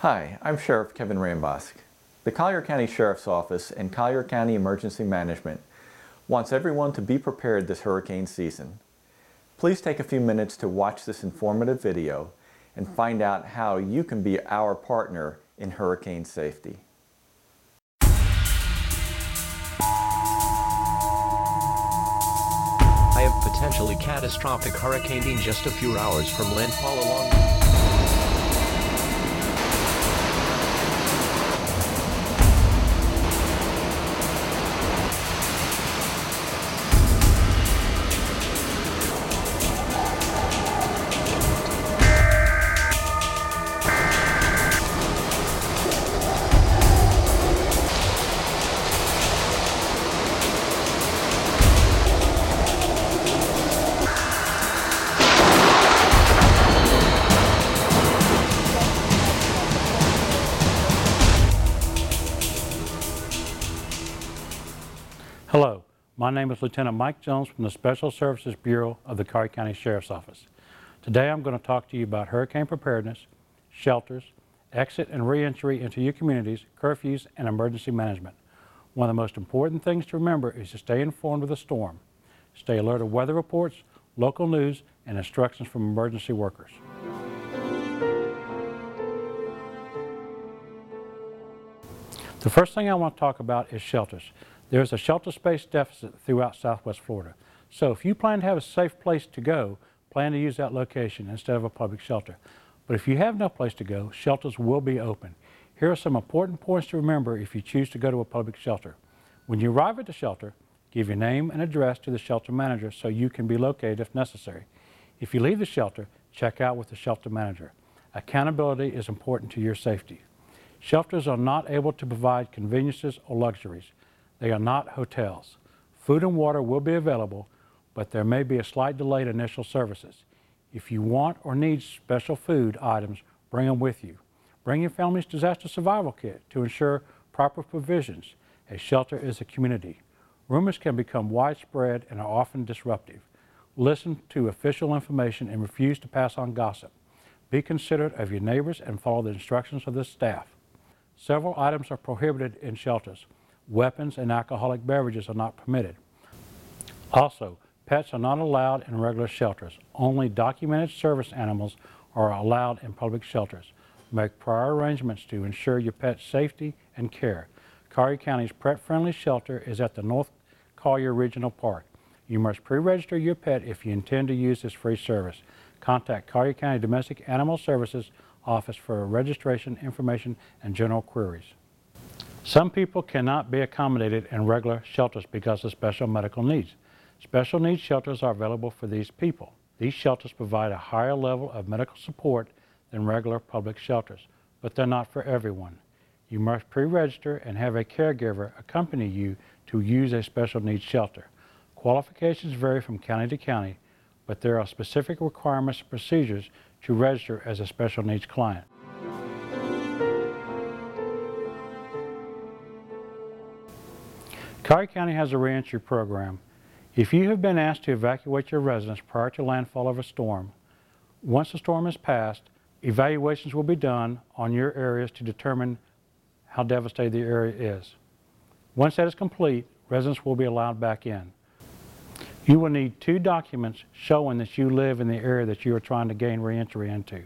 Hi, I'm Sheriff Kevin Rambosk. The Collier County Sheriff's Office and Collier County Emergency Management wants everyone to be prepared this hurricane season. Please take a few minutes to watch this informative video and find out how you can be our partner in hurricane safety. I have potentially catastrophic hurricane in just a few hours from landfall along Hello, my name is Lieutenant Mike Jones from the Special Services Bureau of the Collier County Sheriff's Office. Today I'm going to talk to you about hurricane preparedness, shelters, exit and re-entry into your communities, curfews, and emergency management. One of the most important things to remember is to stay informed of the storm. Stay alert of weather reports, local news, and instructions from emergency workers. The first thing I want to talk about is shelters. There's a shelter space deficit throughout Southwest Florida. So if you plan to have a safe place to go, plan to use that location instead of a public shelter. But if you have no place to go, shelters will be open. Here are some important points to remember if you choose to go to a public shelter. When you arrive at the shelter, give your name and address to the shelter manager so you can be located if necessary. If you leave the shelter, check out with the shelter manager. Accountability is important to your safety. Shelters are not able to provide conveniences or luxuries. They are not hotels. Food and water will be available, but there may be a slight delay in initial services. If you want or need special food items, bring them with you. Bring your family's disaster survival kit to ensure proper provisions. A shelter is a community. Rumors can become widespread and are often disruptive. Listen to official information and refuse to pass on gossip. Be considerate of your neighbors and follow the instructions of the staff. Several items are prohibited in shelters. Weapons and alcoholic beverages are not permitted. Also, pets are not allowed in regular shelters. Only documented service animals are allowed in public shelters. Make prior arrangements to ensure your pet's safety and care. Collier County's pet-friendly shelter is at the North Collier Regional Park. You must pre-register your pet if you intend to use this free service. Contact Collier County Domestic Animal Services Office for registration information and general queries. Some people cannot be accommodated in regular shelters because of special medical needs. Special needs shelters are available for these people. These shelters provide a higher level of medical support than regular public shelters, but they're not for everyone. You must pre-register and have a caregiver accompany you to use a special needs shelter. Qualifications vary from county to county, but there are specific requirements and procedures to register as a special needs client. Collier County has a reentry program. If you have been asked to evacuate your residence prior to landfall of a storm, once the storm has passed, evaluations will be done on your areas to determine how devastated the area is. Once that is complete, residents will be allowed back in. You will need 2 documents showing that you live in the area that you are trying to gain reentry into.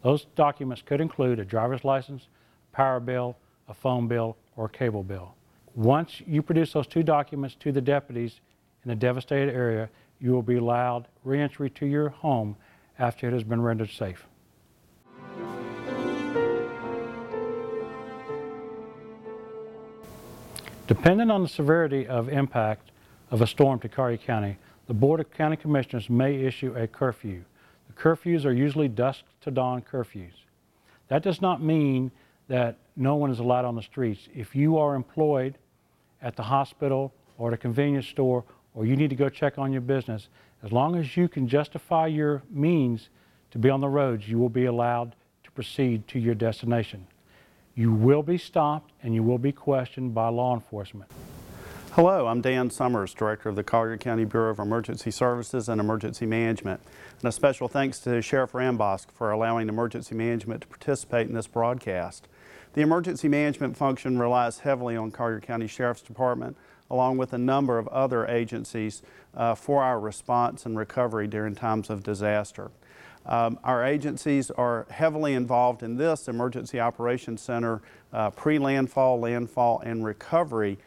Those documents could include a driver's license, power bill, a phone bill, or a cable bill. Once you produce those 2 documents to the deputies in the devastated area, you will be allowed reentry to your home after it has been rendered safe. Depending on the severity of impact of a storm to Collier County, the Board of County Commissioners may issue a curfew. The curfews are usually dusk to dawn curfews. That does not mean that no one is allowed on the streets. If you are employed at the hospital or at a convenience store, or you need to go check on your business, as long as you can justify your means to be on the roads, you will be allowed to proceed to your destination. You will be stopped and you will be questioned by law enforcement. Hello, I'm Dan Summers, Director of the Collier County Bureau of Emergency Services and Emergency Management. And a special thanks to Sheriff Rambosk for allowing Emergency Management to participate in this broadcast. The emergency management function relies heavily on Collier County Sheriff's Department, along with a number of other agencies for our response and recovery during times of disaster. Our agencies are heavily involved in this Emergency Operations Center pre-landfall, landfall, and recovery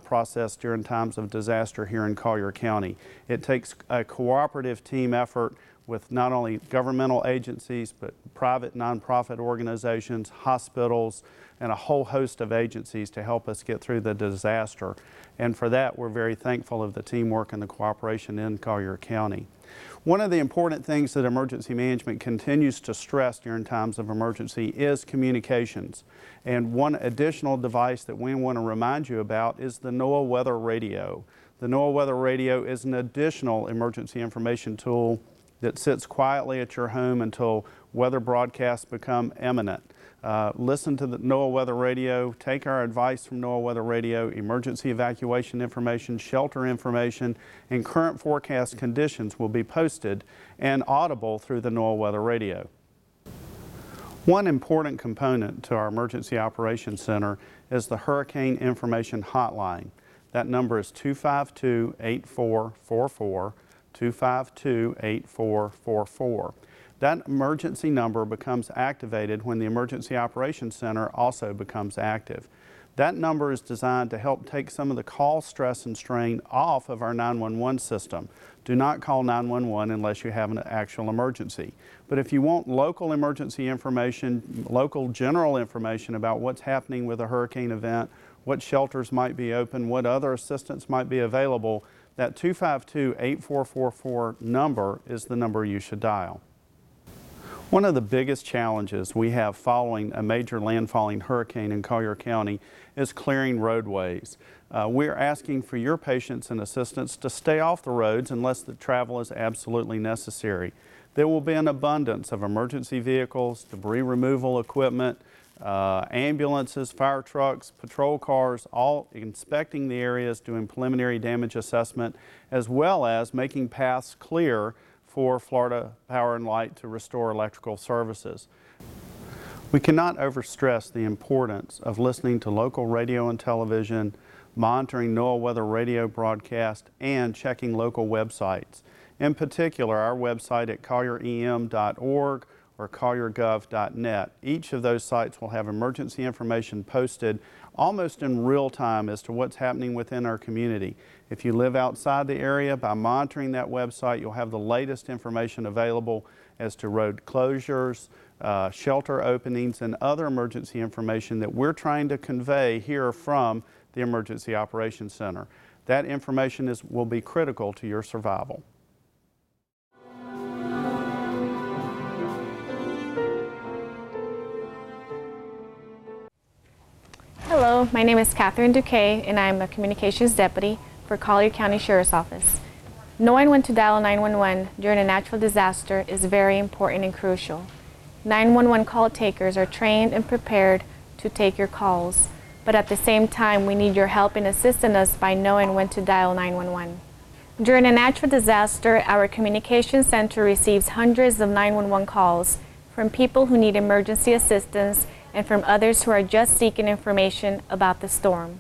process during times of disaster here in Collier County. It takes a cooperative team effort with not only governmental agencies, but private nonprofit organizations, hospitals, and a whole host of agencies to help us get through the disaster. And for that, we're very thankful of the teamwork and the cooperation in Collier County. One of the important things that emergency management continues to stress during times of emergency is communications. And one additional device that we want to remind you about is the NOAA Weather Radio. The NOAA Weather Radio is an additional emergency information tool that sits quietly at your home until weather broadcasts become imminent. Listen to the NOAA Weather Radio, take our advice from NOAA Weather Radio, emergency evacuation information, shelter information, and current forecast conditions will be posted and audible through the NOAA Weather Radio. One important component to our Emergency Operations Center is the Hurricane Information Hotline. That number is 252-8444, 252-8444. That emergency number becomes activated when the Emergency Operations Center also becomes active. That number is designed to help take some of the call stress and strain off of our 911 system. Do not call 911 unless you have an actual emergency. But if you want local emergency information, local general information about what's happening with a hurricane event, what shelters might be open, what other assistance might be available, that 252-8444 number is the number you should dial. One of the biggest challenges we have following a major landfalling hurricane in Collier County is clearing roadways. We're asking for your patience and assistance to stay off the roads unless the travel is absolutely necessary. There will be an abundance of emergency vehicles, debris removal equipment, ambulances, fire trucks, patrol cars, all inspecting the areas, doing preliminary damage assessment, as well as making paths clear for Florida Power and Light to restore electrical services. We cannot overstress the importance of listening to local radio and television, monitoring NOAA Weather Radio broadcast, and checking local websites. In particular, our website at collierem.org or colliergov.net. Each of those sites will have emergency information posted almost in real time as to what's happening within our community. If you live outside the area, by monitoring that website, you'll have the latest information available as to road closures, shelter openings, and other emergency information that we're trying to convey here from the Emergency Operations Center. That information will be critical to your survival. Hello, my name is Catherine Duque, and I'm a Communications Deputy for Collier County Sheriff's Office. Knowing when to dial 911 during a natural disaster is very important and crucial. 911 call takers are trained and prepared to take your calls, but at the same time, we need your help in assisting us by knowing when to dial 911. During a natural disaster, our Communications Center receives hundreds of 911 calls from people who need emergency assistance and from others who are just seeking information about the storm.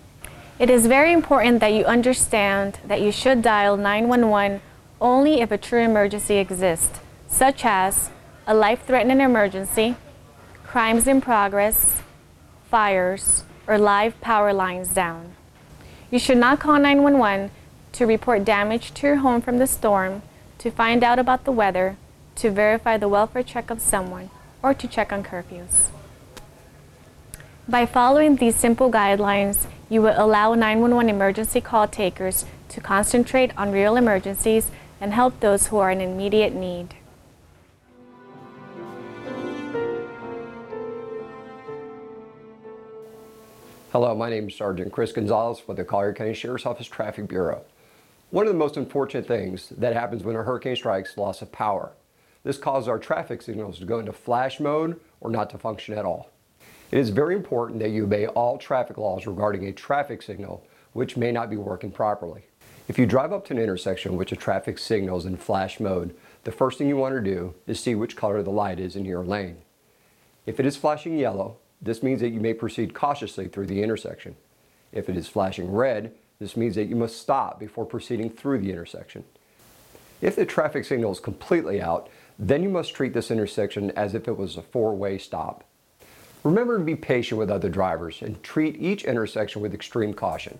It is very important that you understand that you should dial 911 only if a true emergency exists, such as a life-threatening emergency, crimes in progress, fires, or live power lines down. You should not call 911 to report damage to your home from the storm, to find out about the weather, to verify the welfare check of someone, or to check on curfews. By following these simple guidelines, you will allow 911 emergency call takers to concentrate on real emergencies and help those who are in immediate need. Hello, my name is Sergeant Chris Gonzalez with the Collier County Sheriff's Office Traffic Bureau. One of the most unfortunate things that happens when a hurricane strikes is loss of power. This causes our traffic signals to go into flash mode or not to function at all. It is very important that you obey all traffic laws regarding a traffic signal which may not be working properly. If you drive up to an intersection which a traffic signals in flash mode, the first thing you want to do is see which color the light is in your lane. If it is flashing yellow, this means that you may proceed cautiously through the intersection. If it is flashing red, this means that you must stop before proceeding through the intersection. If the traffic signal is completely out, then you must treat this intersection as if it was a four-way stop. Remember to be patient with other drivers and treat each intersection with extreme caution.